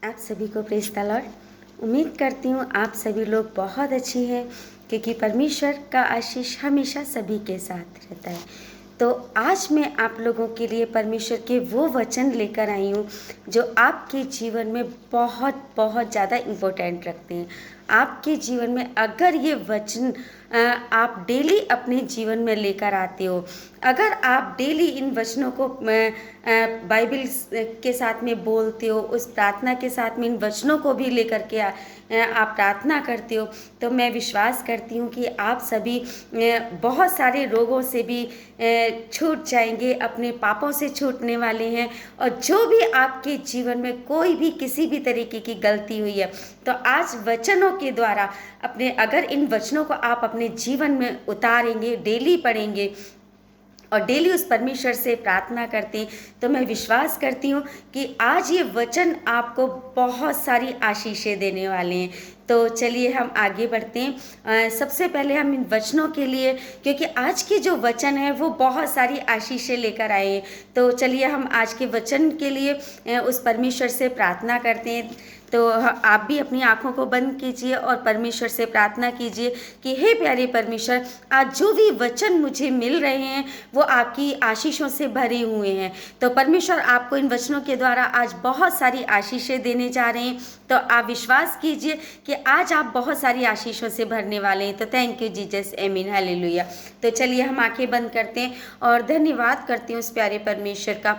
आप सभी को प्रेज़ द लॉर्ड। उम्मीद करती हूँ आप सभी लोग बहुत अच्छी हैं, क्योंकि परमेश्वर का आशीष हमेशा सभी के साथ रहता है। तो आज मैं आप लोगों के लिए परमेश्वर के वो वचन लेकर आई हूँ जो आपके जीवन में बहुत बहुत ज़्यादा इम्पोर्टेंट रखते हैं। आपके जीवन में अगर ये वचन आप डेली अपने जीवन में लेकर आते हो, अगर आप डेली इन वचनों को बाइबल के साथ में बोलते हो, उस प्रार्थना के साथ में इन वचनों को भी लेकर के आप प्रार्थना करते हो, तो मैं विश्वास करती हूँ कि आप सभी बहुत सारे रोगों से भी छूट जाएंगे, अपने पापों से छूटने वाले हैं। और जो भी आपके जीवन में कोई भी किसी भी तरीके की गलती हुई है, तो आज वचनों के द्वारा अगर इन वचनों को आप अपने जीवन में उतारेंगे, डेली पढ़ेंगे और डेली उस परमेश्वर से प्रार्थना करते हैं, तो मैं विश्वास करती हूँ कि आज ये वचन आपको बहुत सारी आशीषें देने वाले हैं। तो चलिए हम आगे बढ़ते हैं। सबसे पहले हम इन वचनों के लिए, क्योंकि आज के जो वचन है वो बहुत सारी आशीषें लेकर आए हैं, तो चलिए हम आज के वचन के लिए उस परमेश्वर से प्रार्थना करते हैं। तो आप भी अपनी आँखों को बंद कीजिए और परमेश्वर से प्रार्थना कीजिए कि हे प्यारे परमेश्वर, आज जो भी वचन मुझे मिल रहे हैं वो आपकी आशीषों से भरे हुए हैं। तो परमेश्वर आपको इन वचनों के द्वारा आज बहुत सारी आशीषें देने जा रहे हैं। तो आप विश्वास कीजिए कि आज आप बहुत सारी आशीषों से भरने वाले हैं। तो थैंक यू जीसस, आमीन, हालेलुया। तो चलिए हम आंखें बंद करते हैं और धन्यवाद करते हैं उस प्यारे परमेश्वर का।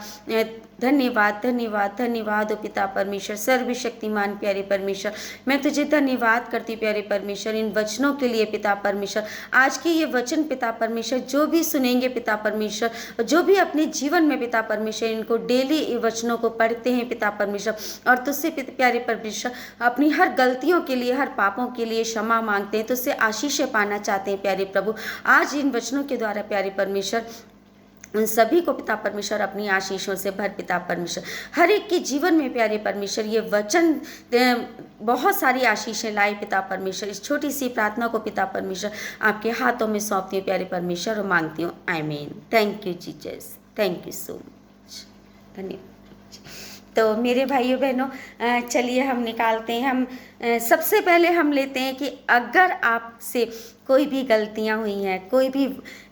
धन्यवाद धन्यवाद धन्यवाद ओ पिता परमेश्वर, सर्वशक्तिमान प्यारे परमेश्वर, मैं तुझे धन्यवाद करती प्यारे परमेश्वर इन वचनों के लिए पिता परमेश्वर। आज के ये वचन पिता परमेश्वर जो भी सुनेंगे पिता परमेश्वर, जो भी अपने जीवन में पिता परमेश्वर इनको डेली वचनों को पढ़ते हैं पिता परमेश्वर, और तुझसे प्यारे परमेश्वर अपनी हर गलतियों के लिए, हर पापों के लिए क्षमा मांगते हैं, तुझसे आशीषें पाना चाहते हैं प्यारे प्रभु। आज इन वचनों के द्वारा प्यारे परमेश्वर उन सभी को पिता परमेश्वर अपनी आशीषों से भर पिता परमेश्वर। हर एक के जीवन में प्यारे परमेश्वर ये वचन बहुत सारी आशीषें लाए पिता परमेश्वर। इस छोटी सी प्रार्थना को पिता परमेश्वर आपके हाथों में सौंपती हूँ प्यारे परमेश्वर और मांगती हूँ, आमीन। Thank you Jesus, thank you so much, धन्यवाद। तो मेरे भाइयों बहनों, चलिए हम निकालते हैं। हम सबसे पहले हम लेते हैं कि अगर आपसे कोई भी गलतियां हुई हैं, कोई भी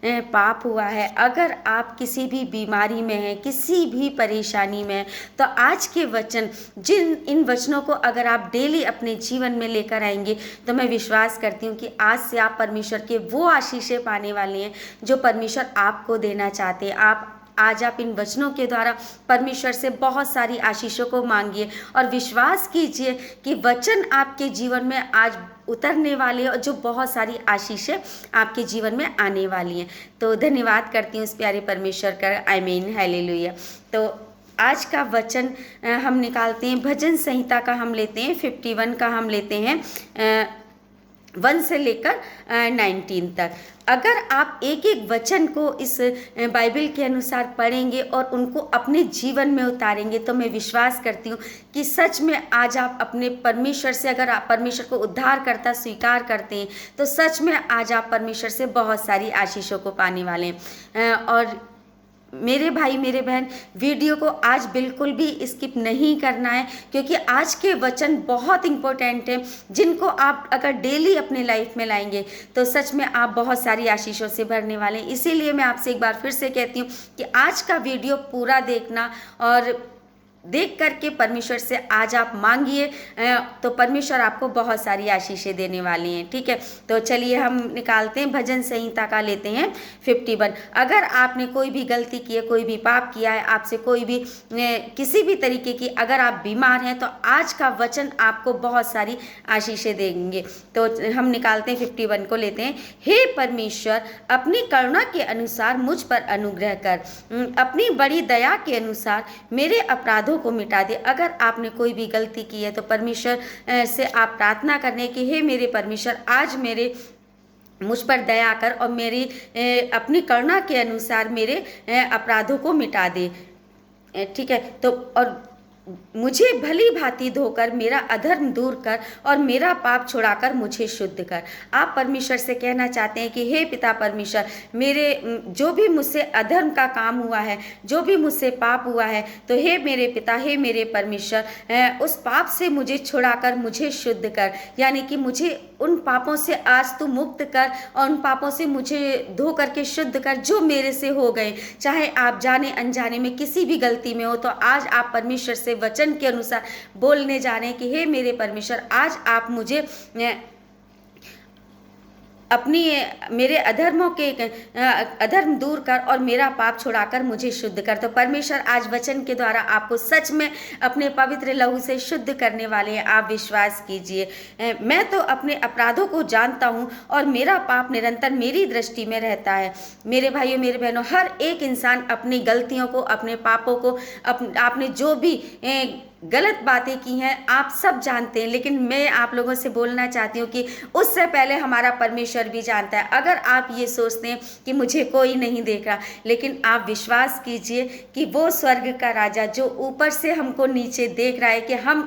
पाप हुआ है, अगर आप किसी भी बीमारी में हैं, किसी भी परेशानी में हैं, तो आज के वचन, इन वचनों को अगर आप डेली अपने जीवन में लेकर आएंगे, तो मैं विश्वास करती हूँ कि आज से आप परमेश्वर के वो आशीषें पाने वाले हैं जो परमेश्वर आपको देना चाहते हैं। आज आप इन वचनों के द्वारा परमेश्वर से बहुत सारी आशीषों को मांगिए और विश्वास कीजिए कि वचन आपके जीवन में आज उतरने वाले और जो बहुत सारी आशीषें आपके जीवन में आने वाली हैं। तो धन्यवाद करती हूँ उस प्यारे परमेश्वर का, आमीन, हालेलुया। तो आज का वचन हम निकालते हैं, भजन संहिता का हम लेते हैं 51 का, हम लेते हैं 1 से लेकर 19 तक। अगर आप एक एक वचन को इस बाइबल के अनुसार पढ़ेंगे और उनको अपने जीवन में उतारेंगे, तो मैं विश्वास करती हूँ कि सच में आज आप अपने परमेश्वर से, अगर आप परमेश्वर को उद्धार करता स्वीकार करते हैं, तो सच में आज आप परमेश्वर से बहुत सारी आशीषों को पाने वाले हैं। और मेरे भाई मेरे बहन, वीडियो को आज बिल्कुल भी स्किप नहीं करना है, क्योंकि आज के वचन बहुत इंपॉर्टेंट हैं, जिनको आप अगर डेली अपने लाइफ में लाएंगे तो सच में आप बहुत सारी आशीषों से भरने वाले हैं। इसीलिए मैं आपसे एक बार फिर से कहती हूँ कि आज का वीडियो पूरा देखना और देख करके परमेश्वर से आज आप मांगिए, तो परमेश्वर आपको बहुत सारी आशीषें देने वाली हैं। ठीक है, तो चलिए हम निकालते हैं, भजन संहिता का लेते हैं 51। अगर आपने कोई भी गलती की है, कोई भी पाप किया है, आपसे कोई भी किसी भी तरीके की, अगर आप बीमार हैं, तो आज का वचन आपको बहुत सारी आशीषें देंगे। तो हम निकालते हैं 51 को लेते हैं। हे परमेश्वर, अपनी करुणा के अनुसार मुझ पर अनुग्रह कर, अपनी बड़ी दया के अनुसार मेरे अपराधों को मिटा दे। अगर आपने कोई भी गलती की है तो परमेश्वर से आप प्रार्थना करने की, हे मेरे परमेश्वर, आज मुझ पर दया कर और मेरी अपनी करुणा के अनुसार मेरे अपराधों को मिटा दे। ठीक है, तो और मुझे भली भांति धोकर मेरा अधर्म दूर कर और मेरा पाप छुड़ाकर मुझे शुद्ध कर। आप परमेश्वर से कहना चाहते हैं कि हे पिता परमेश्वर, मेरे जो भी मुझसे अधर्म का काम हुआ है, जो भी मुझसे पाप हुआ है, तो हे मेरे पिता, हे मेरे परमेश्वर, उस पाप से मुझे छुड़ाकर मुझे शुद्ध कर। यानी कि मुझे उन पापों से आज तू मुक्त कर और उन पापों से मुझे धो करके शुद्ध कर जो मेरे से हो गए। चाहे आप जाने अनजाने में किसी भी गलती में हो, तो आज आप परमेश्वर से वचन के अनुसार बोलने जा रहे हैं कि हे मेरे परमेश्वर, आज आप मुझे अपनी मेरे अधर्मों के अधर्म दूर कर और मेरा पाप छुड़ाकर मुझे शुद्ध कर। तो परमेश्वर आज वचन के द्वारा आपको सच में अपने पवित्र लहू से शुद्ध करने वाले हैं। आप विश्वास कीजिए। मैं तो अपने अपराधों को जानता हूँ और मेरा पाप निरंतर मेरी दृष्टि में रहता है। मेरे भाइयों, मेरे बहनों, हर एक इंसान अपनी गलतियों को, अपने पापों को, आपने जो भी गलत बातें की हैं, आप सब जानते हैं। लेकिन मैं आप लोगों से बोलना चाहती हूँ कि उससे पहले हमारा परमेश्वर भी जानता है। अगर आप ये सोचते हैं कि मुझे कोई नहीं देख रहा, लेकिन आप विश्वास कीजिए कि वो स्वर्ग का राजा जो ऊपर से हमको नीचे देख रहा है कि हम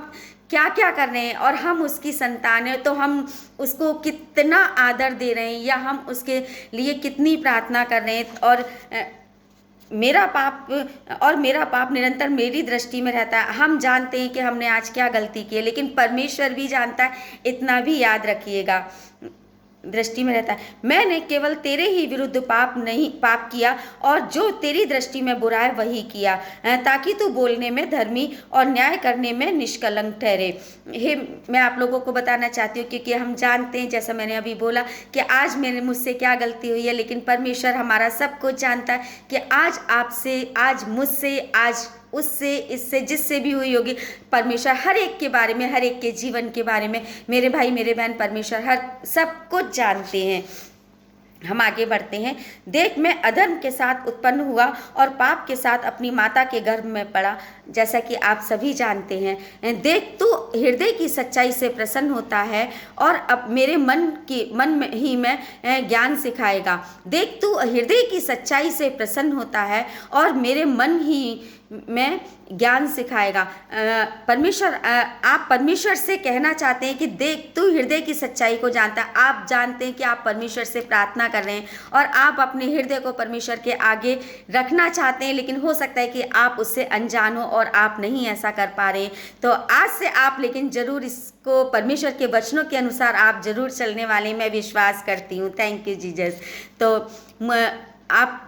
क्या क्या कर रहे हैं और हम उसकी संतान हैं, तो हम उसको कितना आदर दे रहे हैं या हम उसके लिए कितनी प्रार्थना कर रहे हैं। और मेरा पाप निरंतर मेरी दृष्टि में रहता है। हम जानते हैं कि हमने आज क्या गलती की है, लेकिन परमेश्वर भी जानता है। इतना भी याद रखिएगा, दृष्टि में रहता है। मैंने केवल तेरे ही विरुद्ध पाप किया और जो तेरी दृष्टि में बुरा है वही किया, ताकि तू बोलने में धर्मी और न्याय करने में निष्कलंक ठहरे। हे, मैं आप लोगों को बताना चाहती हूँ, क्योंकि हम जानते हैं, जैसा मैंने अभी बोला, कि आज मुझसे क्या गलती हुई है, लेकिन परमेश्वर हमारा सब कुछ जानता है कि आज आपसे, आज मुझसे, आज उससे, इससे, जिससे भी हुई होगी, परमेश्वर हर एक के बारे में, हर एक के जीवन के बारे में, मेरे भाई मेरे बहन, परमेश्वर हर सब कुछ जानते हैं। हम आगे बढ़ते हैं। देख, मैं अधर्म के साथ उत्पन्न हुआ और पाप के साथ अपनी माता के गर्भ में पड़ा, जैसा कि आप सभी जानते हैं। देख, तू हृदय की सच्चाई से प्रसन्न होता है और अब मेरे मन में ही में ज्ञान सिखाएगा। देख, तू हृदय की सच्चाई से प्रसन्न होता है और मेरे मन ही में ज्ञान सिखाएगा। परमेश्वर, आप परमेश्वर से कहना चाहते हैं कि देख, तू हृदय की सच्चाई को जानता है। आप जानते हैं कि आप परमेश्वर से प्रार्थना कर रहे हैं और आप अपने हृदय को परमेश्वर के आगे रखना चाहते हैं, लेकिन हो सकता है कि आप उससे अनजान हो और आप नहीं ऐसा कर पा रहे। तो आज से आप लेकिन ज़रूर इसको परमेश्वर के वचनों के अनुसार आप ज़रूर चलने वाले, मैं विश्वास करती हूँ। Thank you Jesus. तो आप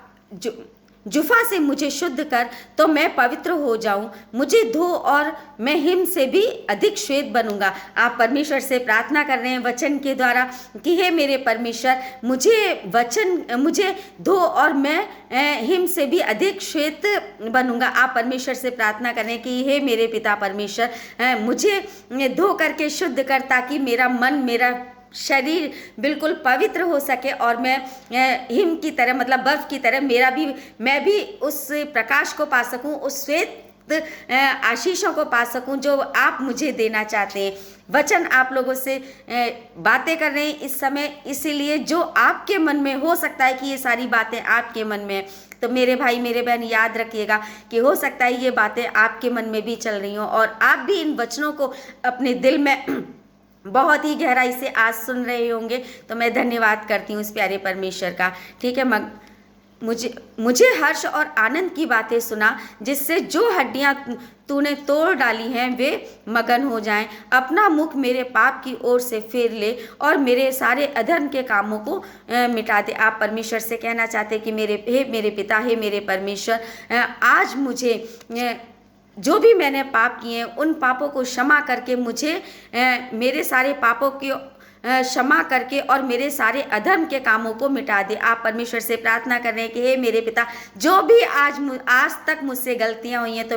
जुफा से मुझे शुद्ध कर तो मैं पवित्र हो जाऊं, मुझे धो और मैं हिम से भी अधिक श्वेत बनूंगा। आप परमेश्वर से प्रार्थना कर रहे हैं वचन के द्वारा कि हे मेरे परमेश्वर, मुझे धो और मैं हिम से भी अधिक श्वेत बनूंगा। आप परमेश्वर से प्रार्थना कर रहे हैं कि हे मेरे पिता परमेश्वर, मुझे धो करके शुद्ध कर, ताकि मेरा मन, मेरा शरीर बिल्कुल पवित्र हो सके और मैं हिम की तरह, मतलब बर्फ की तरह, मैं भी उस प्रकाश को पा सकूं, उस श्वेत आशीषों को पा सकूं जो आप मुझे देना चाहते हैं। वचन आप लोगों से बातें कर रहे हैं इस समय, इसीलिए जो आपके मन में, हो सकता है कि ये सारी बातें आपके मन में, तो मेरे भाई मेरे बहन याद रखिएगा कि हो सकता है ये बातें आपके मन में भी चल रही हों और आप भी इन वचनों को अपने दिल में बहुत ही गहराई से आज सुन रहे होंगे। तो मैं धन्यवाद करती हूँ इस प्यारे परमेश्वर का। ठीक है, मुझे हर्ष और आनंद की बातें सुना, जिससे जो हड्डियाँ तूने तोड़ डाली हैं वे मगन हो जाएं। अपना मुख मेरे पाप की ओर से फेर ले और मेरे सारे अधर्म के कामों को मिटा दे। आप परमेश्वर से कहना चाहते कि मेरे पिता, हे मेरे परमेश्वर, आज मुझे जो भी मैंने पाप किए हैं उन पापों को क्षमा करके मुझे मेरे सारे पापों की क्षमा करके और मेरे सारे अधर्म के कामों को मिटा दे। आप परमेश्वर से प्रार्थना कर रहे हैं कि हे मेरे पिता, जो भी आज तक मुझसे गलतियां हुई हैं, तो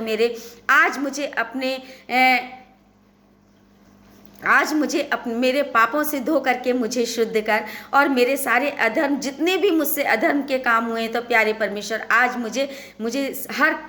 आज मुझे मेरे पापों से धो करके मुझे शुद्ध कर और मेरे सारे अधर्म, जितने भी मुझसे अधर्म के काम हुए हैं, तो प्यारे परमेश्वर आज मुझे हर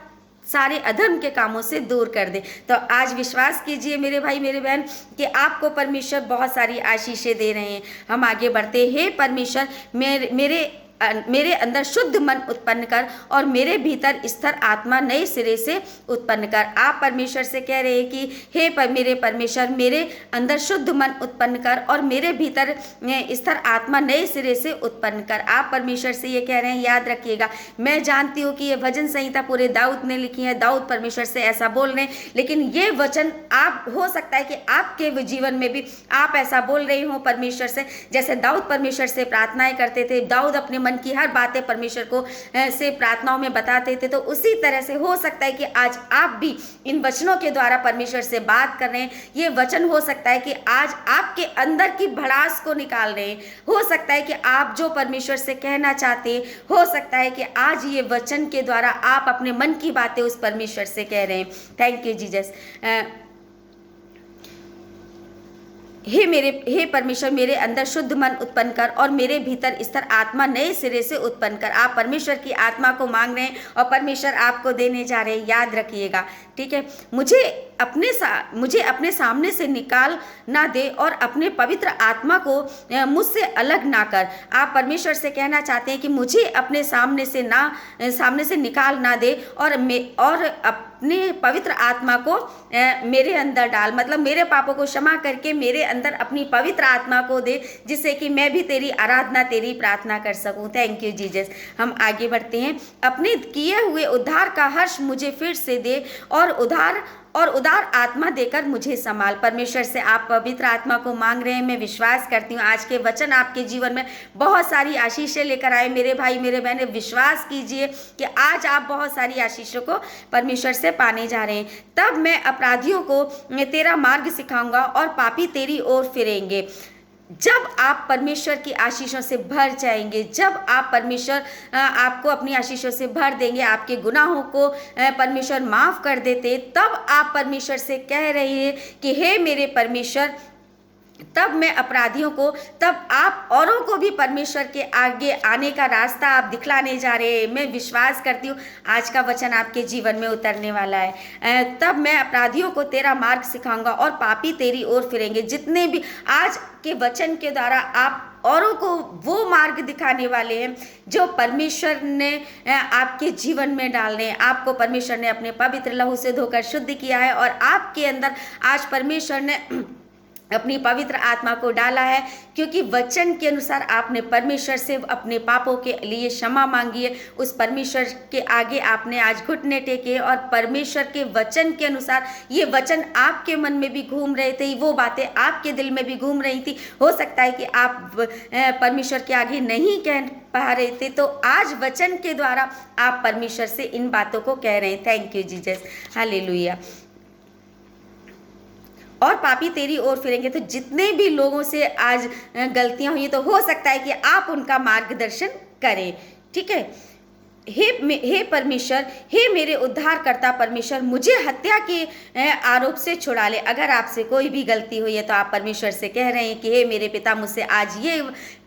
सारे अधर्म के कामों से दूर कर दे। तो आज विश्वास कीजिए मेरे भाई मेरे बहन कि आपको परमेश्वर बहुत सारी आशीषें दे रहे हैं। हम आगे बढ़ते। हे परमेश्वर, मेरे मेरे अंदर शुद्ध मन उत्पन्न कर और मेरे भीतर स्थिर आत्मा नए सिरे से उत्पन्न कर। आप परमेश्वर से कह रहे हैं कि हे मेरे परमेश्वर, मेरे अंदर शुद्ध मन उत्पन्न कर और मेरे भीतर स्थिर आत्मा नए सिरे से उत्पन्न कर। आप परमेश्वर से ये कह रहे हैं। याद रखिएगा, मैं जानती हूँ कि ये भजन संहिता पूरे दाऊद ने लिखी है, दाऊद परमेश्वर से ऐसा बोल रहे हैं, लेकिन ये वचन आप हो सकता है कि आपके जीवन में भी आप ऐसा बोल रहे हो परमेश्वर से, जैसे दाऊद परमेश्वर से प्रार्थनाएं करते थे। दाऊद अपने मन की हर बातें परमेश्वर को से प्रार्थनाओं में बताते थे। तो उसी तरह से हो सकता है कि आज आप भी इन वचनों के द्वारा परमेश्वर से बात कर रहे हैं। ये वचन हो सकता है कि आज आपके अंदर की भड़ास को निकाल रहे हैं। हो सकता है कि आप जो परमेश्वर से कहना चाहते हैं, हो सकता है कि आज ये वचन के द्वारा आप अपने मन की बातें उस परमेश्वर से कह रहे हैं। Thank you Jesus. हे परमेश्वर, मेरे अंदर शुद्ध मन उत्पन्न कर और मेरे भीतर स्थिर आत्मा नए सिरे से उत्पन्न कर। आप परमेश्वर की आत्मा को मांग रहे हैं और परमेश्वर आपको देने जा रहे हैं। याद रखिएगा, ठीक है। मुझे अपने सामने से निकाल ना दे और अपने पवित्र आत्मा को मुझसे अलग ना कर। आप परमेश्वर से कहना चाहते हैं कि मुझे अपने सामने से निकाल ना दे और अपने पवित्र आत्मा को मेरे अंदर डाल, मतलब मेरे पापों को क्षमा करके मेरे अंदर अपनी पवित्र आत्मा को दे, जिससे कि मैं भी तेरी आराधना, तेरी प्रार्थना कर सकूं। Thank you Jesus. हम आगे बढ़ते हैं। अपने किए हुए उद्धार का हर्ष मुझे फिर से दे और उदार आत्मा देकर मुझे संभाल। परमेश्वर से आप पवित्र आत्मा को मांग रहे हैं। मैं विश्वास करती हूँ आज के वचन आपके जीवन में बहुत सारी आशीषें लेकर आए। मेरे भाई, मेरे बहन, विश्वास कीजिए कि आज आप बहुत सारी आशीषों को परमेश्वर से पाने जा रहे हैं। तब मैं अपराधियों को तेरा मार्ग सिखाऊंगा और पापी तेरी ओर फिरेंगे। जब आप परमेश्वर की आशीषों से भर जाएंगे, जब आप परमेश्वर आपको अपनी आशीषों से भर देंगे, आपके गुनाहों को परमेश्वर माफ कर देते, तब आप परमेश्वर से कह रहे हैं कि हे मेरे परमेश्वर, तब मैं अपराधियों को, तब आप औरों को भी परमेश्वर के आगे आने का रास्ता आप दिखलाने जा रहे हैं। मैं विश्वास करती हूँ आज का वचन आपके जीवन में उतरने वाला है। तब मैं अपराधियों को तेरा मार्ग सिखाऊंगा और पापी तेरी ओर फिरेंगे। जितने भी आज के वचन के द्वारा आप औरों को वो मार्ग दिखाने वाले हैं जो परमेश्वर ने आपके जीवन में डालने हैं। आपको परमेश्वर ने अपने पवित्र लहू से धोकर शुद्ध किया है और आपके अंदर आज परमेश्वर ने अपनी पवित्र आत्मा को डाला है, क्योंकि वचन के अनुसार आपने परमेश्वर से अपने पापों के लिए क्षमा मांगी है। उस परमेश्वर के आगे आपने आज घुटने टेके और परमेश्वर के वचन के अनुसार ये वचन आपके मन में भी घूम रहे थे, वो बातें आपके दिल में भी घूम रही थी। हो सकता है कि आप परमेश्वर के आगे नहीं कह पा रहे थे, तो आज वचन के द्वारा आप परमेश्वर से इन बातों को कह रहे हैं। Thank you Jesus, hallelujah. और पापी तेरी ओर फिरेंगे। तो जितने भी लोगों से आज गलतियां हुई, तो हो सकता है कि आप उनका मार्गदर्शन करें, ठीक है। हे परमेश्वर, हे मेरे उद्धारकर्ता परमेश्वर, मुझे हत्या के आरोप से छुड़ा ले। अगर आपसे कोई भी गलती हुई है तो आप परमेश्वर से कह रहे हैं कि हे मेरे पिता, मुझसे आज ये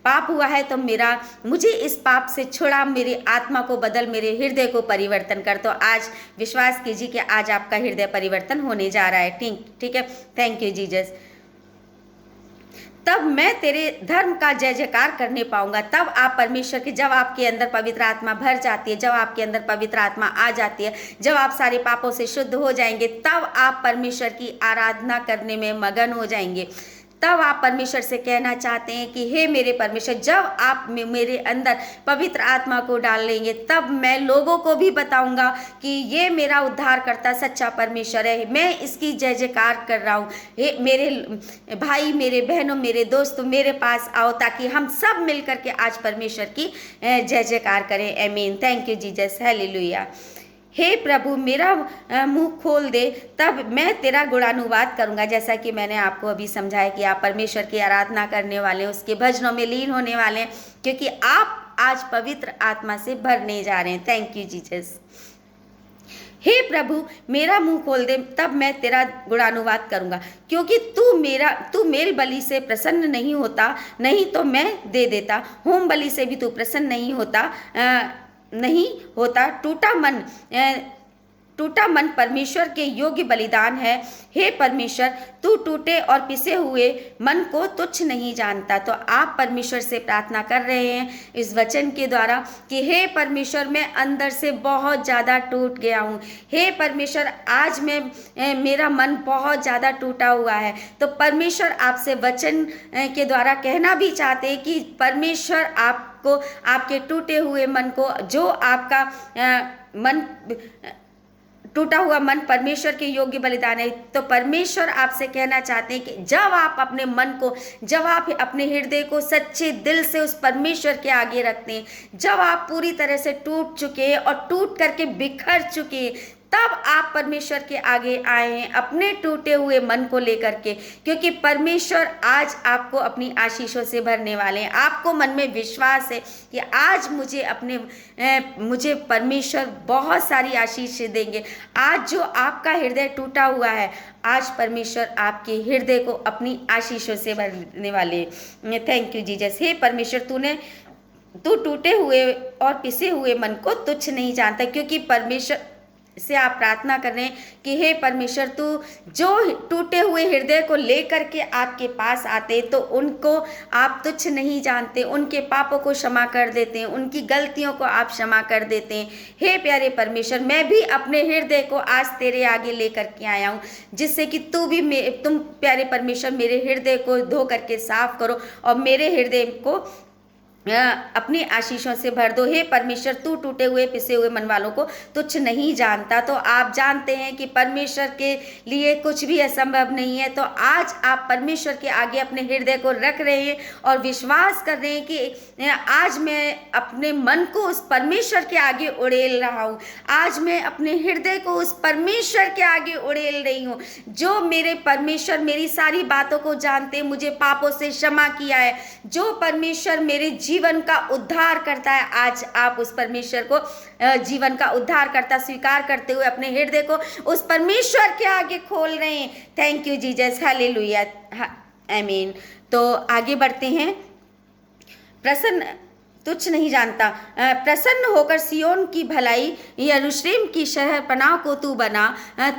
पाप हुआ है, तो मुझे इस पाप से छुड़ा, मेरी आत्मा को बदल, मेरे हृदय को परिवर्तन कर। तो आज विश्वास कीजिए कि आज आपका हृदय परिवर्तन होने जा रहा है, ठीक है। Thank you Jesus. तब मैं तेरे धर्म का जय जयकार करने पाऊंगा। तब आप परमेश्वर की, जब आपके अंदर पवित्र आत्मा भर जाती है, जब आपके अंदर पवित्र आत्मा आ जाती है, जब आप सारे पापों से शुद्ध हो जाएंगे, तब आप परमेश्वर की आराधना करने में मगन हो जाएंगे। तब आप परमेश्वर से कहना चाहते हैं कि हे मेरे परमेश्वर, जब आप मेरे अंदर पवित्र आत्मा को डाल लेंगे, तब मैं लोगों को भी बताऊंगा कि ये मेरा उद्धारकर्ता सच्चा परमेश्वर है, मैं इसकी जय जयकार कर रहा हूँ। हे मेरे भाई, मेरे बहनों, मेरे दोस्तों, मेरे पास आओ ताकि हम सब मिल करके आज परमेश्वर की जय जयकार करें। आमीन। Thank you Jesus, hallelujah. हे प्रभु, मेरा मुंह खोल दे, तब मैं तेरा गुणानुवाद करूंगा। जैसा कि मैंने आपको अभी समझाया कि आप परमेश्वर की आराधना करने वाले हैं, उसके भजनों में लीन होने वाले हैं, क्योंकि आप आज पवित्र आत्मा से भरने जा रहे हैं। Thank you Jesus. हे प्रभु, मेरा मुंह खोल दे, तब मैं तेरा गुणानुवाद करूंगा, क्योंकि तू मेल बलि से प्रसन्न नहीं होता, नहीं तो मैं दे देता। होम बलि से भी तू प्रसन्न नहीं होता, टूटा मन टूटा मन परमेश्वर के योग्य बलिदान है। हे परमेश्वर, तू टूटे और पिसे हुए मन को तुच्छ नहीं जानता। तो आप परमेश्वर से प्रार्थना कर रहे हैं इस वचन के द्वारा कि हे परमेश्वर, मैं अंदर से बहुत ज़्यादा टूट गया हूँ। हे परमेश्वर, आज मेरा मन बहुत ज़्यादा टूटा हुआ है। तो परमेश्वर आपसे वचन के द्वारा कहना भी चाहते हैं कि परमेश्वर आपको आपके टूटे हुए मन को, जो आपका मन टूटा हुआ मन परमेश्वर के योग्य बलिदान है। तो परमेश्वर आपसे कहना चाहते हैं कि जब आप अपने मन को, जब आप अपने हृदय को सच्चे दिल से उस परमेश्वर के आगे रखते हैं, जब आप पूरी तरह से टूट चुके हैं और टूट करके बिखर चुके हैं, तब आप परमेश्वर के आगे आए हैं अपने टूटे हुए मन को लेकर के, क्योंकि परमेश्वर आज आपको अपनी आशीषों से भरने वाले हैं। आपको मन में विश्वास है कि आज मुझे परमेश्वर बहुत सारी आशीष देंगे। आज जो आपका हृदय टूटा हुआ है, आज परमेश्वर आपके हृदय को अपनी आशीषों से भरने वाले हैं। Thank you Jesus. हे परमेश्वर, तू टूटे हुए और पिसे हुए मन को तुच्छ नहीं जानता, क्योंकि परमेश्वर से आप प्रार्थना कर रहे हैं कि हे परमेश्वर, तू जो टूटे हुए हृदय को लेकर के आपके पास आते तो उनको आप तुच्छ नहीं जानते, उनके पापों को क्षमा कर देते हैं, उनकी गलतियों को आप क्षमा कर देते हैं। हे प्यारे परमेश्वर, मैं भी अपने हृदय को आज तेरे आगे लेकर के आया हूँ, जिससे कि तुम प्यारे परमेश्वर मेरे हृदय को धो करके साफ करो और मेरे हृदय को अपनी आशीषों से भर दो। हे परमेश्वर, तू टूटे हुए पिसे हुए मन वालों को तुच्छ नहीं जानता। तो आप जानते हैं कि परमेश्वर के लिए कुछ भी असंभव नहीं है। तो आज आप परमेश्वर के आगे अपने हृदय को रख रहे हैं और विश्वास कर रहे हैं कि आज मैं अपने मन को उस परमेश्वर के आगे उड़ेल रहा हूँ। आज मैं अपने हृदय को उस परमेश्वर के आगे उड़ेल रही हूँ, जो मेरे परमेश्वर मेरी सारी बातों को जानते, मुझे पापों से क्षमा किया है, जो परमेश्वर मेरे जीवन का उद्धार करता है। आज आप उस परमेश्वर को जीवन का उद्धार करता स्वीकार करते हुए अपने हृदय को उस परमेश्वर के आगे खोल रहे हैं। थैंक यू जीसस, हालेलुया, आमीन। तो आगे बढ़ते हैं। तुच्छ नहीं जानता, प्रसन्न होकर सियोन की भलाई, यरूशलेम की शहरपनाह को तू बना।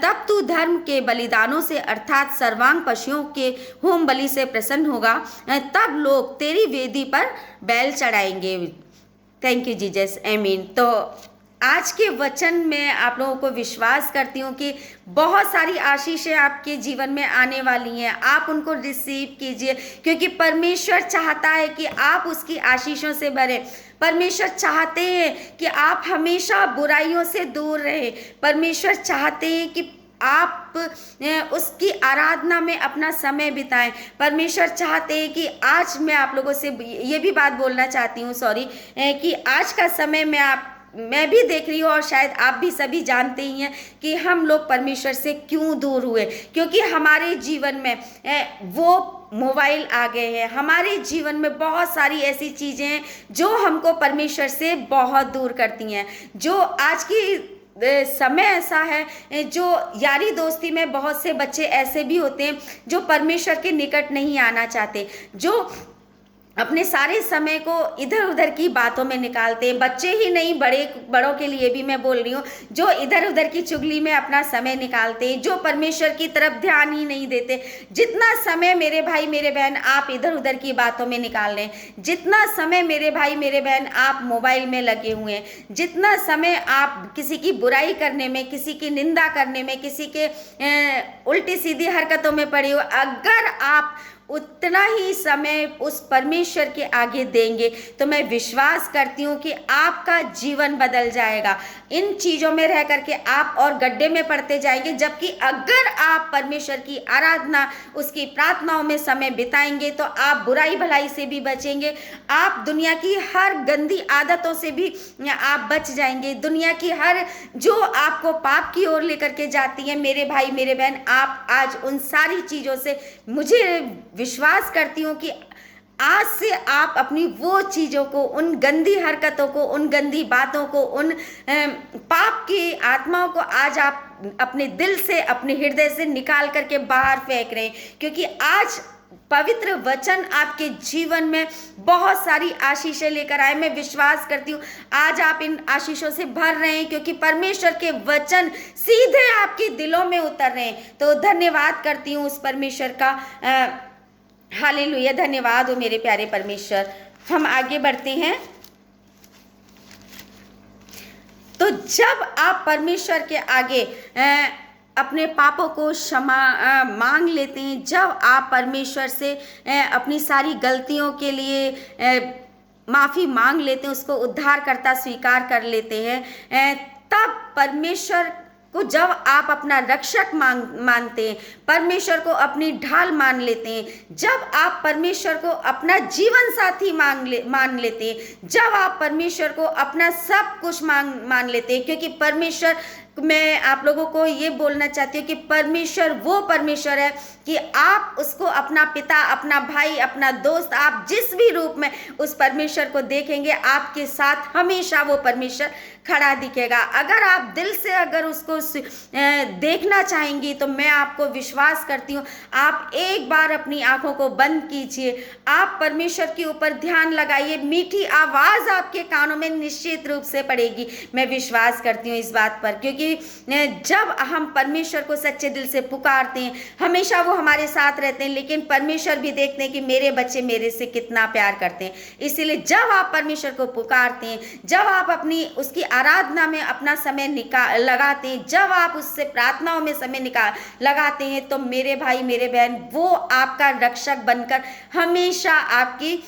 तब तू धर्म के बलिदानों से अर्थात सर्वांग पशुओं के होम बलि से प्रसन्न होगा। तब लोग तेरी वेदी पर बैल चढ़ाएंगे। थैंक यू जीसस, आमीन। तो आज के वचन में आप लोगों को विश्वास करती हूँ कि बहुत सारी आशीषें आपके जीवन में आने वाली हैं। आप उनको रिसीव कीजिए, क्योंकि परमेश्वर चाहता है कि आप उसकी आशीषों से भरें। परमेश्वर चाहते हैं कि आप हमेशा बुराइयों से दूर रहें। परमेश्वर चाहते हैं कि आप उसकी आराधना में अपना समय बिताएं। परमेश्वर चाहते हैं कि आज मैं आप लोगों से ये भी बात बोलना चाहती हूँ, कि आज का समय में मैं भी देख रही हूँ और शायद आप भी सभी जानते ही हैं कि हम लोग परमेश्वर से क्यों दूर हुए, क्योंकि हमारे जीवन में वो मोबाइल आ गए हैं। हमारे जीवन में बहुत सारी ऐसी चीज़ें हैं जो हमको परमेश्वर से बहुत दूर करती हैं। जो आज की समय ऐसा है, जो यारी दोस्ती में बहुत से बच्चे ऐसे भी होते हैं जो परमेश्वर के निकट नहीं आना चाहते, जो अपने सारे समय को इधर उधर की बातों में निकालते हैं। बच्चे ही नहीं, बड़ों के लिए भी मैं बोल रही हूँ, जो इधर उधर की चुगली में अपना समय निकालते हैं, जो परमेश्वर की तरफ ध्यान ही नहीं देते। जितना समय मेरे भाई मेरे बहन आप इधर उधर की बातों में निकाल रहे हैं, जितना समय मेरे भाई मेरे बहन आप मोबाइल में लगे हुए हैं, जितना समय आप किसी की बुराई करने में, किसी की निंदा करने में, किसी के उल्टी सीधी हरकतों में पड़े हो, अगर आप उतना ही समय उस परमेश्वर के आगे देंगे तो मैं विश्वास करती हूँ कि आपका जीवन बदल जाएगा। इन चीज़ों में रह करके आप और गड्ढे में पड़ते जाएंगे, जबकि अगर आप परमेश्वर की आराधना, उसकी प्रार्थनाओं में समय बिताएंगे तो आप बुराई भलाई से भी बचेंगे। आप दुनिया की हर गंदी आदतों से भी आप बच जाएंगे। दुनिया की हर जो आपको पाप की ओर लेकर के जाती है मेरे भाई मेरे बहन, आप आज उन सारी चीज़ों से, मुझे विश्वास करती हूँ कि आज से आप अपनी वो चीज़ों को, उन गंदी हरकतों को, उन गंदी बातों को, उन पाप की आत्माओं को आज आप अपने दिल से, अपने हृदय से निकाल करके बाहर फेंक रहे हैं, क्योंकि आज पवित्र वचन आपके जीवन में बहुत सारी आशीषें लेकर आए। मैं विश्वास करती हूँ आज आप इन आशीषों से भर रहे हैं, क्योंकि परमेश्वर के वचन सीधे आपके दिलों में उतर रहे हैं। तो धन्यवाद करती हूँ उस परमेश्वर का। हालेलुया, धन्यवाद हो मेरे प्यारे परमेश्वर। हम आगे बढ़ते हैं। तो जब आप परमेश्वर के आगे अपने पापों को क्षमा मांग लेते हैं, जब आप परमेश्वर से अपनी सारी गलतियों के लिए माफ़ी मांग लेते हैं, उसको उद्धारकर्ता स्वीकार कर लेते हैं, तब परमेश्वर को जब आप अपना रक्षक मानते हैं, परमेश्वर को अपनी ढाल मान लेते हैं, जब आप परमेश्वर को अपना जीवन साथी मान लेते हैं, जब आप परमेश्वर को अपना सब कुछ मान लेते हैं, क्योंकि परमेश्वर, मैं आप लोगों को ये बोलना चाहती हूँ कि परमेश्वर वो परमेश्वर है कि आप उसको अपना पिता, अपना भाई, अपना दोस्त, आप जिस भी रूप में उस परमेश्वर को देखेंगे, आपके साथ हमेशा वो परमेश्वर खड़ा दिखेगा। अगर आप दिल से अगर उसको देखना चाहेंगी, तो मैं आपको विश्वास करती हूँ, आप एक बार अपनी आंखों को बंद कीजिए, आप परमेश्वर के ऊपर ध्यान लगाइए, मीठी आवाज़ आपके कानों में निश्चित रूप से पड़ेगी। मैं विश्वास करती हूँ इस बात पर, क्योंकि जब हम परमेश्वर को सच्चे दिल से पुकारते हैं, हमेशा वो हमारे साथ रहते हैं, लेकिन परमेश्वर भी देखते हैं कि मेरे बच्चे मेरे से कितना प्यार करते हैं। इसीलिए जब आप परमेश्वर को पुकारते हैं, जब आप अपनी उसकी आराधना में अपना समय लगाते हैं, जब आप उससे प्रार्थनाओं में समय लगाते हैं, तो मेरे भाई मेरे बहन, वो आपका रक्षक बनकर हमेशा आपकी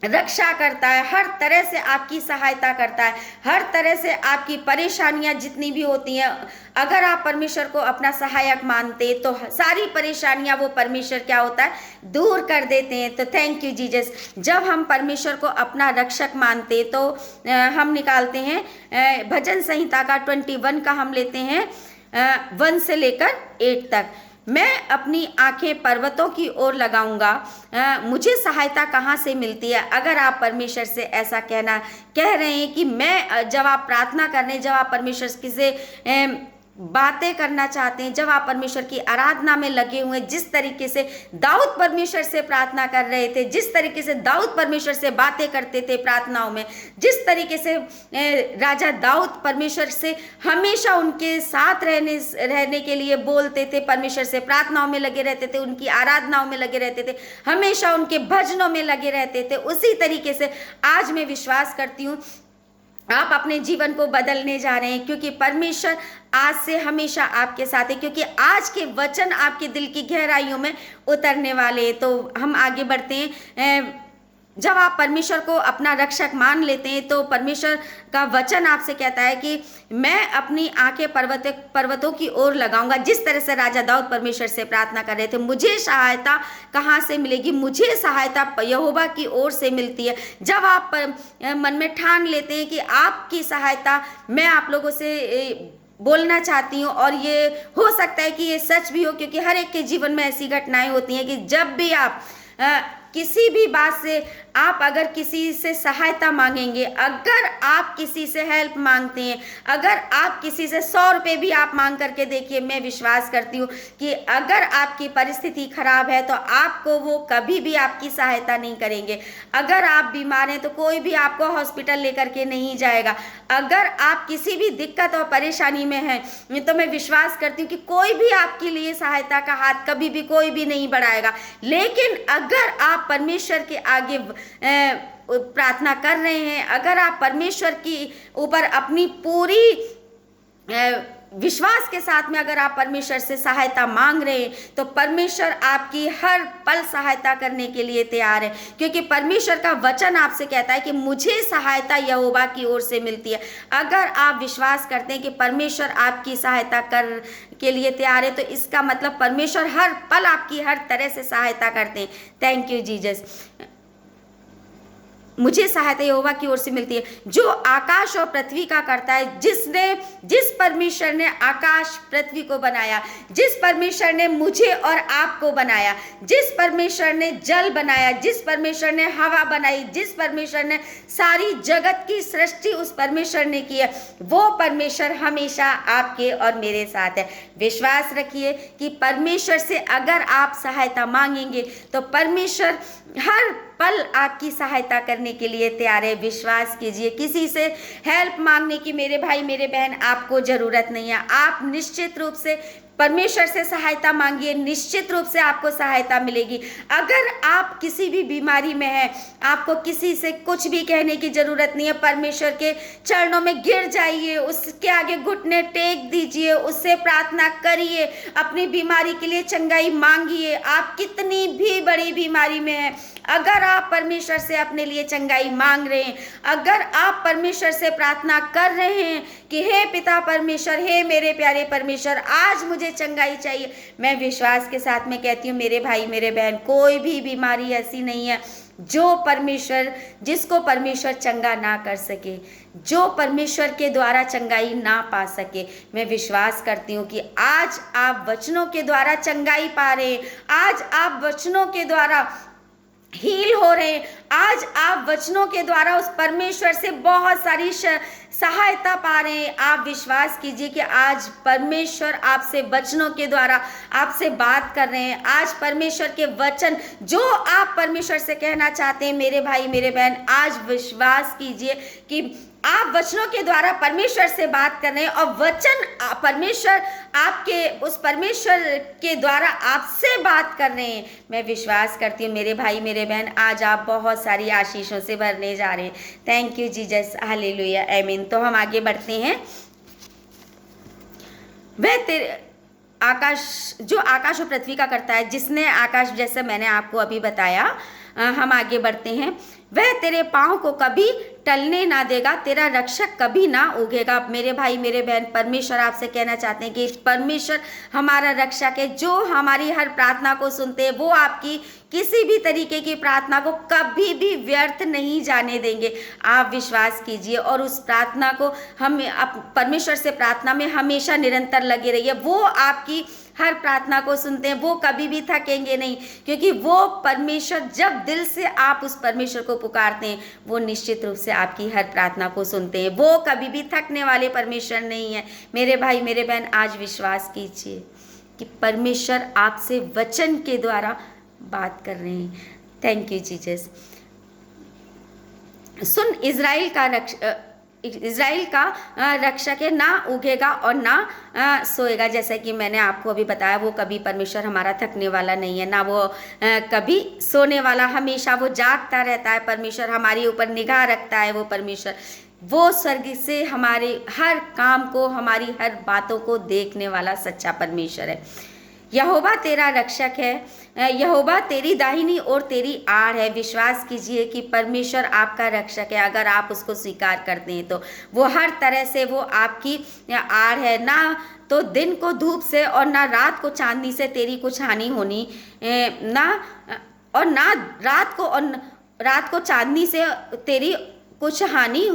रक्षा करता है, हर तरह से आपकी सहायता करता है, हर तरह से आपकी परेशानियां जितनी भी होती हैं, अगर आप परमेश्वर को अपना सहायक मानते तो सारी परेशानियां वो परमेश्वर क्या होता है, दूर कर देते हैं। तो थैंक यू जीसस। जब हम परमेश्वर को अपना रक्षक मानते तो हम निकालते हैं भजन संहिता का 21 का हम लेते हैं 1 से लेकर 8 तक। मैं अपनी आंखें पर्वतों की ओर लगाऊंगा, मुझे सहायता कहाँ से मिलती है। अगर आप परमेश्वर से ऐसा कह रहे हैं कि मैं, जब आप प्रार्थना कर रहे हैं, जब आप परमेश्वर से बातें करना चाहते हैं, जब आप परमेश्वर की आराधना में लगे हुए, जिस तरीके से दाऊद परमेश्वर से प्रार्थना कर रहे थे, जिस तरीके से दाऊद परमेश्वर से बातें करते थे प्रार्थनाओं में, जिस तरीके से राजा दाऊद परमेश्वर से हमेशा उनके साथ रहने के लिए बोलते थे, परमेश्वर से प्रार्थनाओं में लगे रहते थे, उनकी आराधनाओं में लगे रहते थे, हमेशा उनके भजनों में लगे रहते थे, उसी तरीके से आज मैं विश्वास करती हूँ आप अपने जीवन को बदलने जा रहे हैं, क्योंकि परमेश्वर आज से हमेशा आपके साथ है, क्योंकि आज के वचन आपके दिल की गहराइयों में उतरने वाले हैं। तो हम आगे बढ़ते हैं। जब आप परमेश्वर को अपना रक्षक मान लेते हैं, तो परमेश्वर का वचन आपसे कहता है कि मैं अपनी आंखें पर्वतों की ओर लगाऊंगा। जिस तरह से राजा दाऊद परमेश्वर से प्रार्थना कर रहे थे, मुझे सहायता कहाँ से मिलेगी, मुझे सहायता यहोवा की ओर से मिलती है। जब आप मन में ठान लेते हैं कि आपकी सहायता, मैं आप लोगों से बोलना चाहती हूँ, और ये हो सकता है कि ये सच भी हो, क्योंकि हर एक के जीवन में ऐसी घटनाएं होती हैं कि जब भी आप किसी भी बात से आप अगर किसी से सहायता मांगेंगे, अगर आप किसी से हेल्प मांगते हैं, अगर आप किसी से 100 रुपये भी आप मांग करके देखिए, मैं विश्वास करती हूँ कि अगर आपकी परिस्थिति खराब है तो आपको वो कभी भी आपकी सहायता नहीं करेंगे। अगर आप बीमार हैं तो कोई भी आपको हॉस्पिटल लेकर के नहीं जाएगा। अगर आप किसी भी दिक्कत और परेशानी में हैं तो मैं विश्वास करती हूँ कि कोई भी आपके लिए सहायता का हाथ कभी भी कोई भी नहीं बढ़ाएगा। लेकिन अगर आप परमेश्वर के आगे प्रार्थना कर रहे हैं, अगर आप परमेश्वर की ऊपर अपनी पूरी विश्वास के साथ में अगर आप परमेश्वर से सहायता मांग रहे हैं, तो परमेश्वर आपकी हर पल सहायता करने के लिए तैयार है, क्योंकि परमेश्वर का वचन आपसे कहता है कि मुझे सहायता यहोवा की ओर से मिलती है। अगर आप विश्वास करते हैं कि परमेश्वर आपकी सहायता कर के लिए तैयार है, तो इसका मतलब परमेश्वर हर पल आपकी हर तरह से सहायता करते हैं। Thank you Jesus. मुझे सहायता यहोवा की ओर से मिलती है, जो आकाश और पृथ्वी का करता है, जिस परमेश्वर ने आकाश पृथ्वी को बनाया, जिस परमेश्वर ने मुझे और आपको बनाया, जिस परमेश्वर ने जल बनाया, जिस परमेश्वर ने हवा बनाई, जिस परमेश्वर ने सारी जगत की सृष्टि उस परमेश्वर ने की है, वो परमेश्वर हमेशा आपके और मेरे साथ है। विश्वास रखिए कि परमेश्वर से अगर आप सहायता मांगेंगे तो परमेश्वर हर पल आपकी सहायता करने के लिए तैयार है। विश्वास कीजिए, किसी से हेल्प मांगने की मेरे भाई मेरे बहन आपको ज़रूरत नहीं है। आप निश्चित रूप से परमेश्वर से सहायता मांगिए, निश्चित रूप से आपको सहायता मिलेगी। अगर आप किसी भी बीमारी में हैं, आपको किसी से कुछ भी कहने की ज़रूरत नहीं है। परमेश्वर के चरणों में गिर जाइए, उसके आगे घुटने टेक दीजिए, उससे प्रार्थना करिए, अपनी बीमारी के लिए चंगाई मांगिए। आप कितनी भी बड़ी बीमारी में हैं, अगर आप परमेश्वर से अपने लिए चंगाई मांग रहे हैं, अगर आप परमेश्वर से प्रार्थना कर रहे हैं कि हे पिता परमेश्वर, हे मेरे प्यारे परमेश्वर, आज मुझे चंगाई चाहिए, मैं विश्वास के साथ में कहती हूँ मेरे भाई मेरे बहन, कोई भी बीमारी ऐसी नहीं है जिसको परमेश्वर चंगा ना कर सके, जो परमेश्वर के द्वारा चंगाई ना पा सके। मैं विश्वास करती हूँ कि आज आप वचनों के द्वारा चंगाई पा रहे हैं, आज आप वचनों के द्वारा हील हो रहे हैं, आज आप वचनों के द्वारा उस परमेश्वर से बहुत सारी सहायता पा रहे हैं। आप विश्वास कीजिए कि आज परमेश्वर आपसे वचनों के द्वारा आपसे बात कर रहे हैं। आज परमेश्वर के वचन जो आप परमेश्वर से कहना चाहते हैं मेरे भाई मेरे बहन, आज विश्वास कीजिए कि आप वचनों के द्वारा परमेश्वर से बात कर रहे हैं और वचन परमेश्वर आपके उस परमेश्वर के द्वारा आपसे बात कर रहे हैं। मैं विश्वास करती हूँ मेरे भाई मेरे बहन, आज आप बहुत सारी आशीषों से भरने जा रहे हैं। थैंक यू जीसस, हालेलुया, आमीन। तो हम आगे बढ़ते हैं। वह तेरे जो आकाश और पृथ्वी का करता है, जिसने आकाश, जैसे मैंने आपको अभी बताया, हम आगे बढ़ते हैं। वह तेरे पाँव को कभी टलने ना देगा, तेरा रक्षक कभी ना उगेगा। मेरे भाई मेरे बहन, परमेश्वर आपसे कहना चाहते हैं कि परमेश्वर हमारा रक्षक है, जो हमारी हर प्रार्थना को सुनते हैं। वो आपकी किसी भी तरीके की प्रार्थना को कभी भी व्यर्थ नहीं जाने देंगे। आप विश्वास कीजिए और उस प्रार्थना को हम परमेश्वर से प्रार्थना में हमेशा निरंतर लगे रहिए। वो आपकी हर प्रार्थना को सुनते हैं, वो कभी भी थकेंगे नहीं, क्योंकि वो परमेश्वर, जब दिल से आप उस परमेश्वर को पुकारते हैं, वो निश्चित रूप से आपकी हर प्रार्थना को सुनते हैं। वो कभी भी थकने वाले परमेश्वर नहीं है। मेरे भाई मेरे बहन, आज विश्वास कीजिए कि परमेश्वर आपसे वचन के द्वारा बात कर रहे हैं। Thank you Jesus. Soon, Israel का रक्षक है, ना उगेगा और ना सोएगा। जैसा कि मैंने आपको अभी बताया, वो कभी परमेश्वर हमारा थकने वाला नहीं है, ना वो कभी सोने वाला, हमेशा वो जागता रहता है। परमेश्वर हमारे ऊपर निगाह रखता है। वो परमेश्वर, वो स्वर्ग से हमारे हर काम को, हमारी हर बातों को देखने वाला सच्चा परमेश्वर है। यहोवा तेरा रक्षक है, यहोवा तेरी दाहिनी और तेरी आड़ है। विश्वास कीजिए कि परमेश्वर आपका रक्षक है। अगर आप उसको स्वीकार करते हैं तो वो हर तरह से वो आपकी आड़ है। ना तो दिन को धूप से और ना रात को चांदनी से तेरी कुछ हानि होनी, ना रात को चांदनी से तेरी कुछ हानि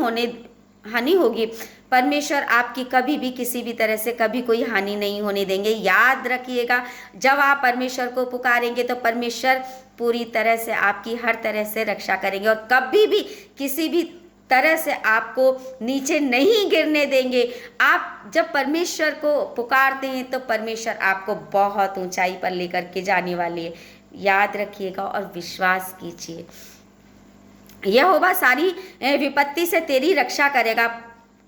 होगी। परमेश्वर आपकी कभी भी किसी भी तरह से कभी कोई हानि नहीं होने देंगे। याद रखिएगा, जब आप परमेश्वर को पुकारेंगे तो परमेश्वर पूरी तरह से आपकी हर तरह से रक्षा करेंगे और कभी भी किसी भी तरह से आपको नीचे नहीं गिरने देंगे। आप जब परमेश्वर को पुकारते हैं तो परमेश्वर आपको बहुत ऊंचाई पर लेकर के जाने वाले है। याद रखिएगा और विश्वास कीजिए, यहोवा सारी विपत्ति से तेरी रक्षा करेगा।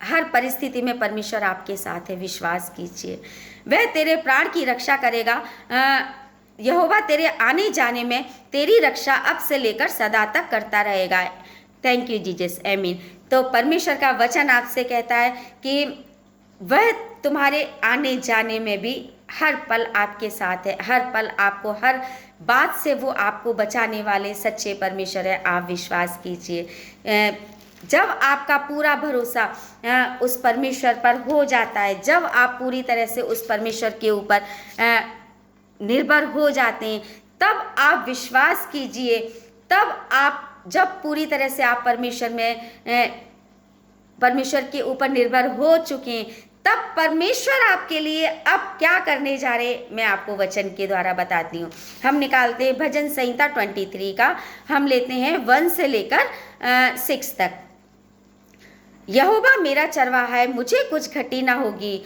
हर परिस्थिति में परमेश्वर आपके साथ है। विश्वास कीजिए, वह तेरे प्राण की रक्षा करेगा। यहोवा तेरे आने जाने में तेरी रक्षा अब से लेकर सदा तक करता रहेगा। थैंक यू जीसस, आमीन। तो परमेश्वर का वचन आपसे कहता है कि वह तुम्हारे आने जाने में भी हर पल आपके साथ है। हर पल आपको, हर बात से वो आपको बचाने वाले सच्चे परमेश्वर है। आप विश्वास कीजिए। जब आपका पूरा भरोसा उस परमेश्वर पर हो जाता है, जब आप पूरी तरह से उस परमेश्वर के ऊपर निर्भर हो जाते हैं, तब आप विश्वास कीजिए, तब आप जब पूरी तरह से आप परमेश्वर के ऊपर निर्भर हो चुके हैं, तब परमेश्वर आपके लिए अब क्या करने जा रहे मैं आपको वचन के द्वारा बताती हूँ। हम निकालते हैं भजन संहिता 23 का, हम लेते हैं 1 से लेकर 6 तक। यहोवा मेरा चरवाहा है, मुझे कुछ घटी ना होगी।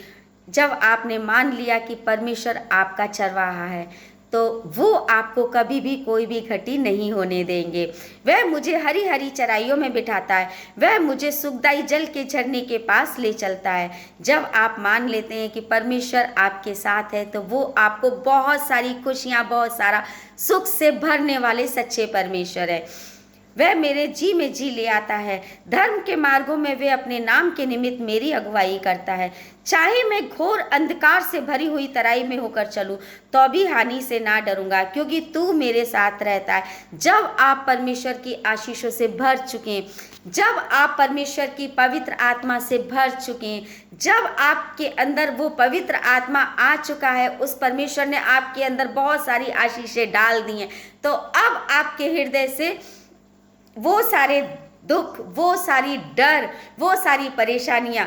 जब आपने मान लिया कि परमेश्वर आपका चरवाहा है, तो वो आपको कभी भी कोई भी घटी नहीं होने देंगे। वह मुझे हरी हरी चराइयों में बिठाता है, वह मुझे सुखदाई जल के झरने के पास ले चलता है। जब आप मान लेते हैं कि परमेश्वर आपके साथ है, तो वो आपको बहुत सारी खुशियाँ, बहुत सारा सुख से भरने वाले सच्चे परमेश्वर है। वह मेरे जी में जी ले आता है, धर्म के मार्गों में वे अपने नाम के निमित्त मेरी अगुवाई करता है। चाहे मैं घोर अंधकार से भरी हुई तराई में होकर चलूं, तो भी हानि से ना डरूंगा, क्योंकि तू मेरे साथ रहता है। जब आप परमेश्वर की आशीषों से भर चुके हैं, जब आप परमेश्वर की पवित्र आत्मा से भर चुके हैं, जब आपके अंदर वो पवित्र आत्मा आ चुका है, उस परमेश्वर ने आपके अंदर बहुत सारी आशीषें डाल दी हैं, तो अब आपके हृदय से वो सारे दुख, वो सारी डर, वो सारी परेशानियां,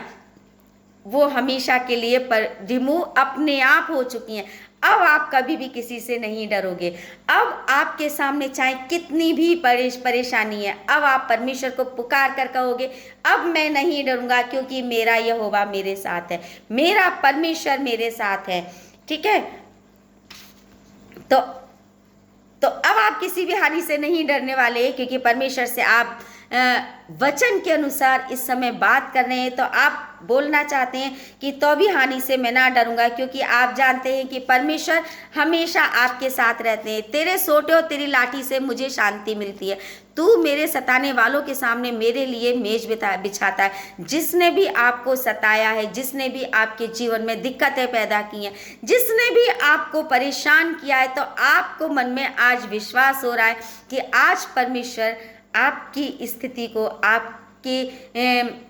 वो हमेशा के लिए रिमूव अपने आप हो चुकी हैं। अब आप कभी भी किसी से नहीं डरोगे। अब आपके सामने चाहे कितनी भी परेशानी है, अब आप परमेश्वर को पुकार कर कहोगे, अब मैं नहीं डरूंगा, क्योंकि मेरा यहोवा मेरे साथ है, मेरा परमेश्वर मेरे साथ है। ठीक है, तो अब आप किसी भी हानि से नहीं डरने वाले हैं, क्योंकि परमेश्वर से आप वचन के अनुसार इस समय बात कर रहे हैं। तो आप बोलना चाहते हैं कि तो भी हानि से मैं ना डरूंगा, क्योंकि आप जानते हैं कि परमेश्वर हमेशा आपके साथ रहते हैं। तेरे सोटे और तेरी लाठी से मुझे शांति मिलती है। तू मेरे सताने वालों के सामने मेरे लिए मेज बिछाता है। जिसने भी आपको सताया है, जिसने भी आपके जीवन में दिक्कतें पैदा की हैं, जिसने भी आपको परेशान किया है, तो आपको मन में आज विश्वास हो रहा है कि आज परमेश्वर आपकी स्थिति को, आपके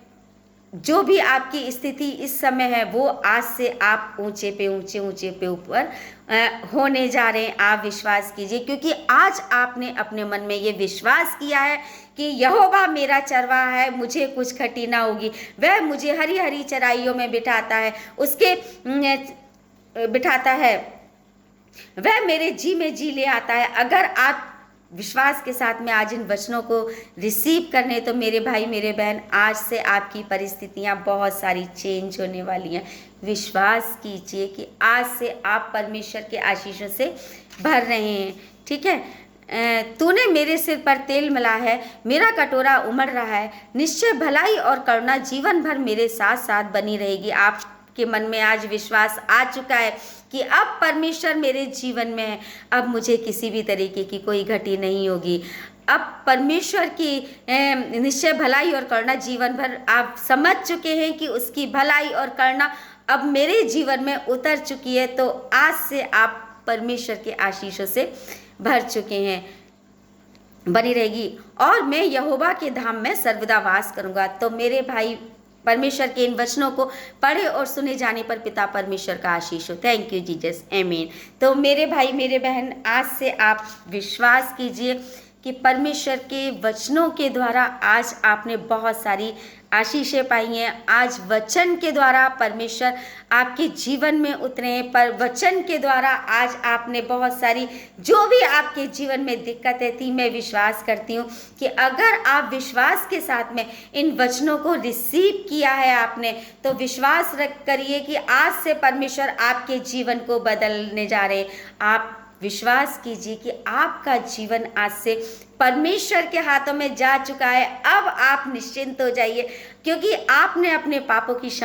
जो भी आपकी स्थिति इस समय है, वो आज से आप ऊंचे पे ऊपर होने जा रहे हैं। आप विश्वास कीजिए, क्योंकि आज आपने अपने मन में ये विश्वास किया है कि यहोवा मेरा चरवाहा है, मुझे कुछ घटी ना होगी। वह मुझे हरी हरी चराइयों में बिठाता है, बिठाता है, वह मेरे जी में जी ले आता है। अगर आप विश्वास के साथ में आज इन वचनों को रिसीव करने, तो मेरे भाई मेरे बहन, आज से आपकी परिस्थितियां बहुत सारी चेंज होने वाली हैं। विश्वास कीजिए कि आज से आप परमेश्वर के आशीषों से भर रहे हैं। ठीक है, तूने मेरे सिर पर तेल मिला है, मेरा कटोरा उमड़ रहा है। निश्चय भलाई और करुणा जीवन भर मेरे साथ साथ बनी रहेगी। आपके मन में आज विश्वास आ चुका है कि अब परमेश्वर मेरे जीवन में है, अब मुझे किसी भी तरीके की कोई घटी नहीं होगी। अब परमेश्वर की निश्चय भलाई और करुणा जीवन भर आप समझ चुके हैं कि उसकी भलाई और करुणा अब मेरे जीवन में उतर चुकी है। तो आज से आप परमेश्वर के आशीषों से भर चुके हैं, बनी रहेगी। और मैं यहोवा के धाम में सर्वदा वास करूँगा। तो मेरे भाई, परमेश्वर के इन वचनों को पढ़े और सुने जाने पर पिता परमेश्वर का आशीष हो। थैंक यू जीसस, आमीन। तो मेरे भाई मेरे बहन, आज से आप विश्वास कीजिए कि परमेश्वर के वचनों के द्वारा आज आपने बहुत सारी आशीषें पाई हैं। आज वचन के द्वारा परमेश्वर आपके जीवन में उतरे हैं, पर वचन के द्वारा आज आपने बहुत सारी जो भी आपके जीवन में दिक्कतें थी, मैं विश्वास करती हूँ कि अगर आप विश्वास के साथ में इन वचनों को रिसीव किया है आपने, तो विश्वास करिए कि आज से परमेश्वर आपके जीवन को बदलने जा रहे हैं। आप विश्वास कीजिए कि आपका जीवन आज से परमेश्वर के हाथों में जा चुका है। अब आप निश्चिंत हो जाइए, क्योंकि आपने अपने पापों की